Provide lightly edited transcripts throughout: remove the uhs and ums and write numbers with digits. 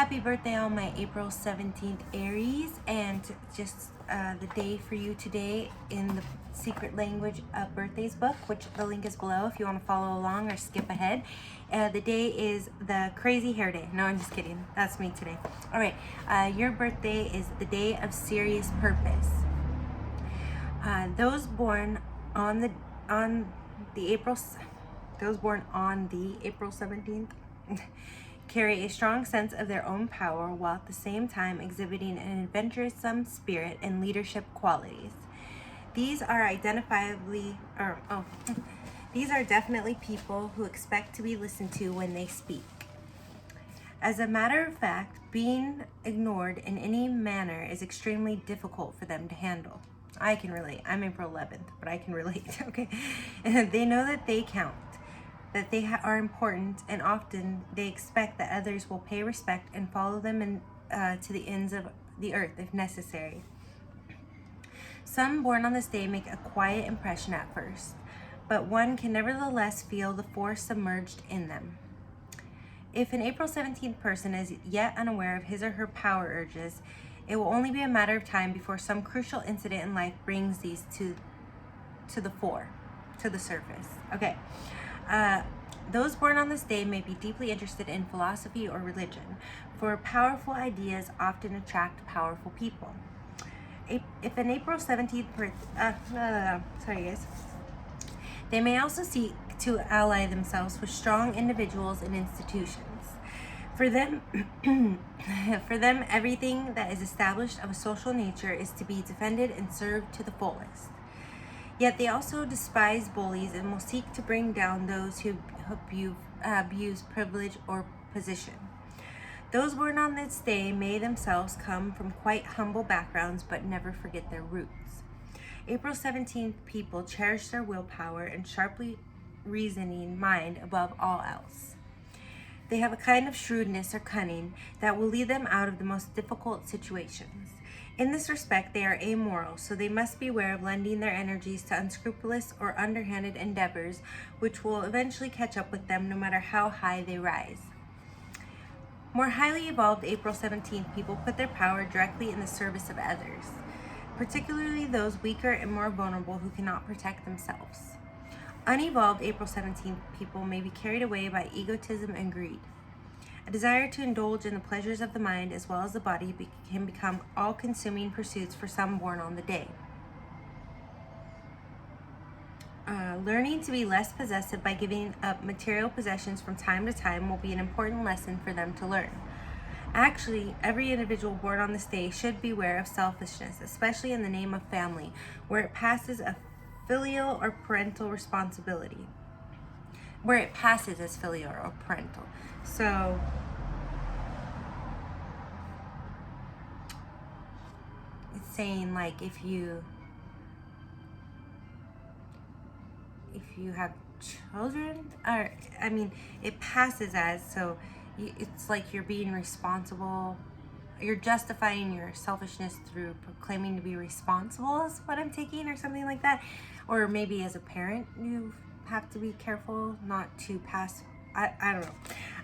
Happy birthday on my April 17th Aries, and just the day for you today in the Secret Language of Birthdays book, which the link is below if you want to follow along or skip ahead. The day is the crazy hair day. No, I'm just kidding. That's me today. All right, your birthday is the day of serious purpose. Those born on the April 17th carry a strong sense of their own power while at the same time exhibiting an adventuresome spirit and leadership qualities. These are definitely people who expect to be listened to when they speak. As a matter of fact, being ignored in any manner is extremely difficult for them to handle. I can relate. I'm April 11th, but I can relate, okay? They know that they count, that they are important, and often they expect that others will pay respect and follow them to the ends of the earth if necessary. Some born on this day make a quiet impression at first, but one can nevertheless feel the force submerged in them. If an April 17th person is yet unaware of his or her power urges, it will only be a matter of time before some crucial incident in life brings these to the surface. Okay. Those born on this day may be deeply interested in philosophy or religion, for powerful ideas often attract powerful people. If an April 17th they may also seek to ally themselves with strong individuals and institutions. For them, everything that is established of a social nature is to be defended and served to the fullest. Yet they also despise bullies and will seek to bring down those who abuse privilege or position. Those born on this day may themselves come from quite humble backgrounds but never forget their roots. April 17th people cherish their willpower and sharply reasoning mind above all else. They have a kind of shrewdness or cunning that will lead them out of the most difficult situations. In this respect, they are amoral, so they must beware of lending their energies to unscrupulous or underhanded endeavors, which will eventually catch up with them no matter how high they rise. More highly evolved April 17th people put their power directly in the service of others, particularly those weaker and more vulnerable who cannot protect themselves. Unevolved April 17th people may be carried away by egotism and greed. A desire to indulge in the pleasures of the mind as well as the body can become all-consuming pursuits for some born on the day. Learning to be less possessive by giving up material possessions from time to time will be an important lesson for them to learn. Actually, every individual born on this day should beware of selfishness, especially in the name of family, where it passes a filial or parental responsibility. So, it's saying like if you have children, or it passes as, so it's like you're being responsible. You're justifying your selfishness through proclaiming to be responsible is what I'm taking, or something like that. Or maybe as a parent, you have to be careful not to pass. I don't know.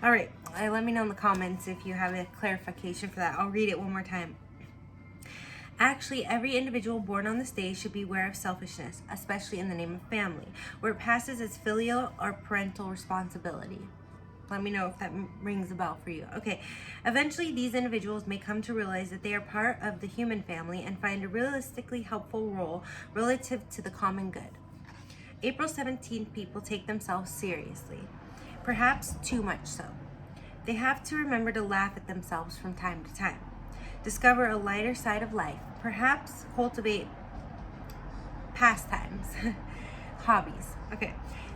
All right, let me know in the comments if you have a clarification for that. I'll read it one more time. Actually, every individual born on this day should beware of selfishness, especially in the name of family, where it passes as filial or parental responsibility. Let me know if that rings a bell for you. Okay, eventually these individuals may come to realize that they are part of the human family and find a realistically helpful role relative to the common good. April 17th people take themselves seriously, perhaps too much so. They have to remember to laugh at themselves from time to time, discover a lighter side of life, perhaps cultivate pastimes, hobbies. Okay.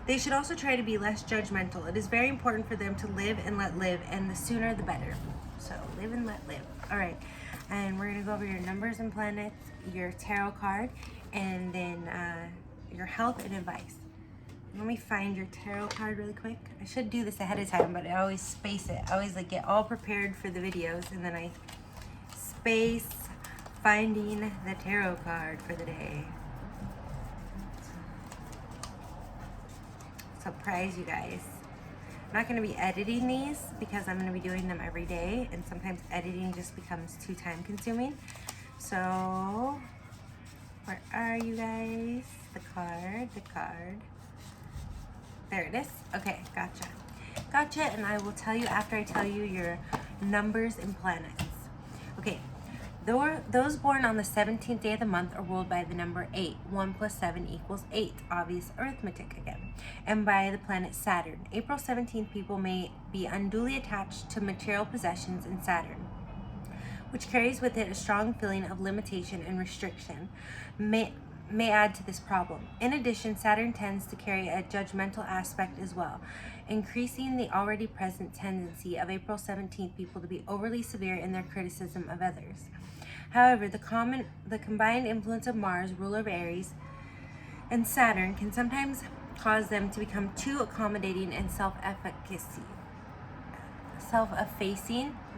They should also try to be less judgmental. It is very important for them to live and let live, and the sooner the better. So live and let live. All right, and we're gonna go over your numbers and planets, your tarot card, and then your health and advice. Let me find your tarot card really quick. I should do this ahead of time, but I always space it. I always get all prepared for the videos, and then I space finding the tarot card for the day. Surprise you guys. I'm not going to be editing these because I'm going to be doing them every day, and sometimes editing just becomes too time consuming. So, where are you guys? The card. There it is. Okay, gotcha, and I will tell you after I tell you your numbers and planets. Okay, those born on the 17th day of the month are ruled by the number 8. 1 plus 7 equals 8. Obvious arithmetic again. And by the planet Saturn. April 17th people may be unduly attached to material possessions in Saturn, which carries with it a strong feeling of limitation and restriction, may add to this problem. In addition, Saturn tends to carry a judgmental aspect as well, increasing the already present tendency of April 17th people to be overly severe in their criticism of others. However, the combined influence of Mars, ruler of Aries, and Saturn can sometimes cause them to become too accommodating and self-effacing,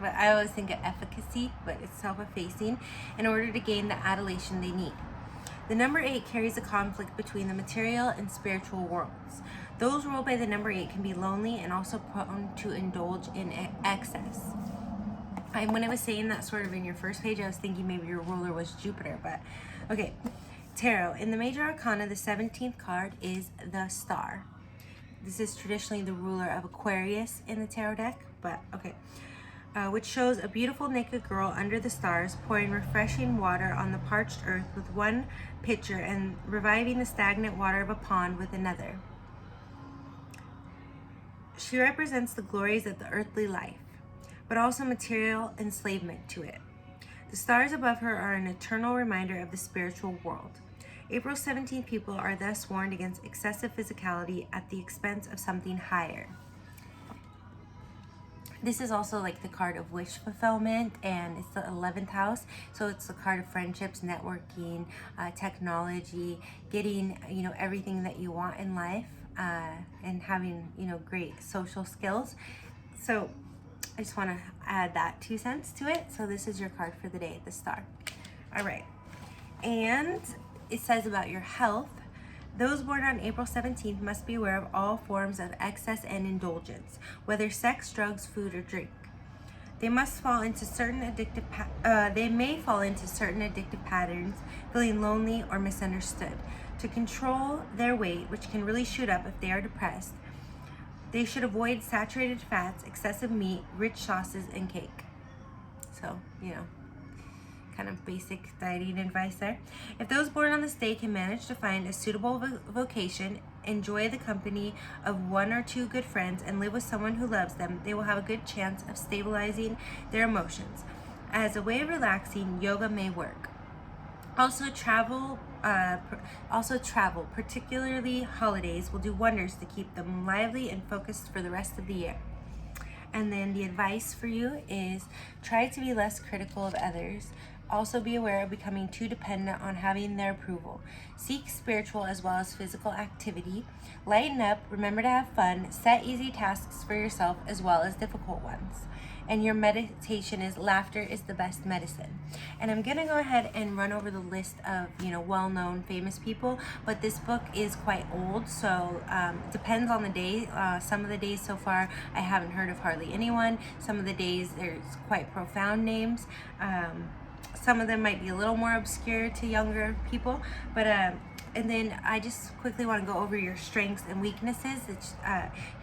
but I always think of efficacy, but it's self-effacing, in order to gain the adulation they need. The number 8 carries a conflict between the material and spiritual worlds. Those ruled by the number 8 can be lonely and also prone to indulge in excess. When I was saying that sort of in your first page, I was thinking maybe your ruler was Jupiter, but okay. Tarot. In the major arcana, the 17th card is the Star. This is traditionally the ruler of Aquarius in the tarot deck, but okay. Which shows a beautiful naked girl under the stars pouring refreshing water on the parched earth with one pitcher and reviving the stagnant water of a pond with another. She represents the glories of the earthly life, but also material enslavement to it. The stars above her are an eternal reminder of the spiritual world. April 17th people are thus warned against excessive physicality at the expense of something higher. This is also like the card of wish fulfillment, and it's the 11th house. So it's the card of friendships, networking, technology, getting, everything that you want in life, and having, great social skills. So I just want to add that 2 cents to it. So this is your card for the day, the Star. All right. And it says about your health. Those born on April 17th must be aware of all forms of excess and indulgence, whether sex, drugs, food, or drink. They may fall into certain addictive patterns, feeling lonely or misunderstood. To control their weight, which can really shoot up if they are depressed, they should avoid saturated fats, excessive meat, rich sauces, and cake. So, kind of basic dieting advice there. If those born on this day can manage to find a suitable vocation, enjoy the company of 1 or 2 good friends, and live with someone who loves them, they will have a good chance of stabilizing their emotions. As a way of relaxing, yoga may work. Also travel, particularly holidays, will do wonders to keep them lively and focused for the rest of the year. And then the advice for you is try to be less critical of others. Also be aware of becoming too dependent on having their approval. Seek spiritual as well as physical activity. Lighten up, remember to have fun, set easy tasks for yourself as well as difficult ones. And your meditation is laughter is the best medicine. And I'm gonna go ahead and run over the list of well-known famous people, but this book is quite old, so it depends on the day. Some of the days so far I haven't heard of hardly anyone. Some of the days there's quite profound names. Some of them might be a little more obscure to younger people, but and then I just quickly want to go over your strengths and weaknesses.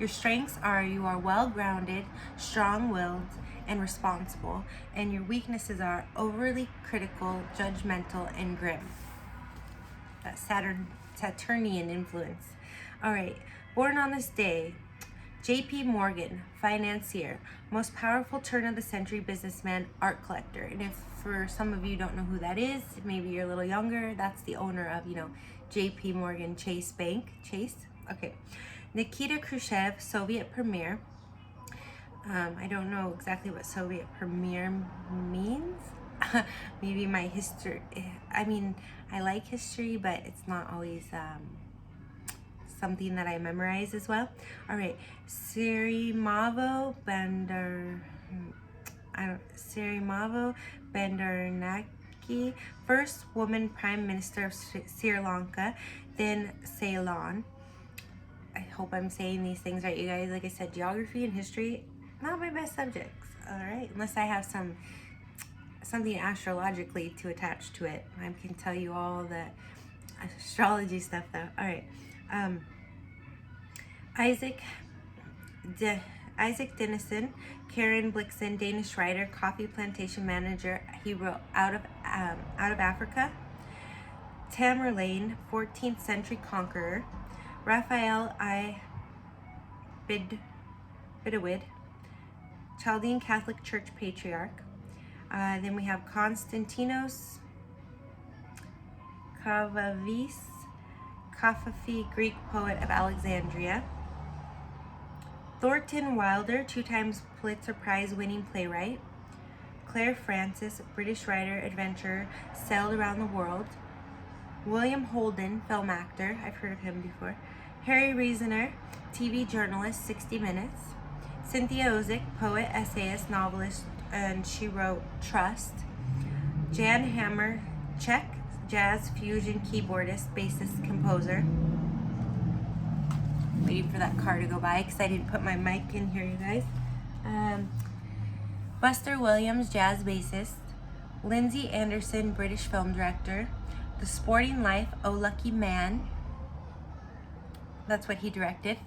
Your strengths are you are well-grounded, strong-willed, and responsible, and your weaknesses are overly critical, judgmental, and grim. That Saturnian influence. All right, born on this day, J.P. Morgan, financier, most powerful turn-of-the-century businessman, art collector. And if for some of you don't know who that is, maybe you're a little younger, that's the owner of, J.P. Morgan Chase Bank. Chase? Okay. Nikita Khrushchev, Soviet premier. I don't know exactly what Soviet premier means. Maybe my history, I like history, but it's not always something that I memorize as well. All right, Sirimavo Bandaranaike, first woman prime minister of Sri Lanka, then Ceylon. I hope I'm saying these things right, you guys. Like I said, geography and history, not my best subjects, all right? Unless I have something astrologically to attach to it. I can tell you all the astrology stuff, though. All right. Isaac Dinesen, Karen Blixen, Danish writer, coffee plantation manager. He wrote Out of Africa. Tamerlane, 14th century conqueror. Raphael I. Bidawid, Chaldean Catholic Church patriarch. Then we have Konstantinos Kavavis, Kafafi, Greek poet of Alexandria. Thornton Wilder, 2 times Pulitzer Prize winning playwright. Claire Francis, British writer, adventurer, sailed around the world. William Holden, film actor, I've heard of him before. Harry Reasoner, TV journalist, 60 Minutes. Cynthia Ozick, poet, essayist, novelist, and she wrote Trust. Jan Hammer, Czech, jazz, fusion, keyboardist, bassist, composer. Waiting for that car to go by because I didn't put my mic in here, you guys. Buster Williams, jazz bassist. Lindsay Anderson, British film director. The Sporting Life, Oh Lucky Man. That's what he directed.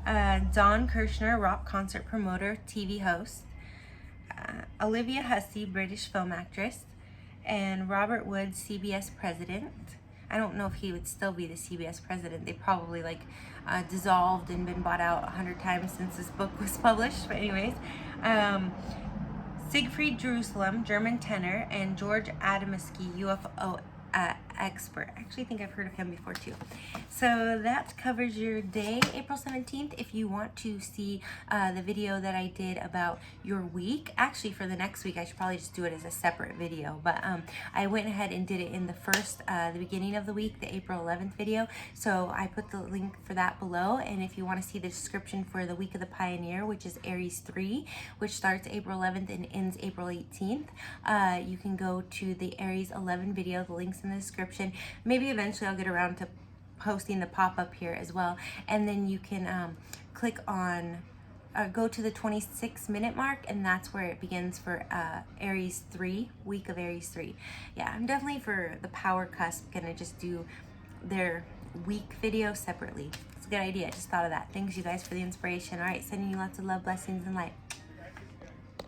Don Kirshner, rock concert promoter, TV host. Olivia Hussey, British film actress. And Robert Woods, CBS president. I don't know if he would still be the CBS president. They probably dissolved and been bought out 100 times since this book was published. But anyways, Siegfried Jerusalem, German tenor, and George Adamski, UFO expert. I actually think I've heard of him before too. So that covers your day, April 17th. If you want to see the video that I did about your week, actually for the next week, I should probably just do it as a separate video, but I went ahead and did it in the beginning of the week, the April 11th video. So I put the link for that below, and if you want to see the description for the week of the Pioneer, which is Aries 3, which starts April 11th and ends April 18th, you can go to the Aries 11 video. The link's in the description. Maybe eventually I'll get around to posting the pop-up here as well, and then you can click on go to the 26-minute mark, and that's where it begins for Aries 3, week of Aries 3. Yeah, I'm definitely for the power cusp gonna just do their week video separately. It's a good idea. I just thought of that. Thanks you guys for the inspiration. All right, sending you lots of love, blessings, and light.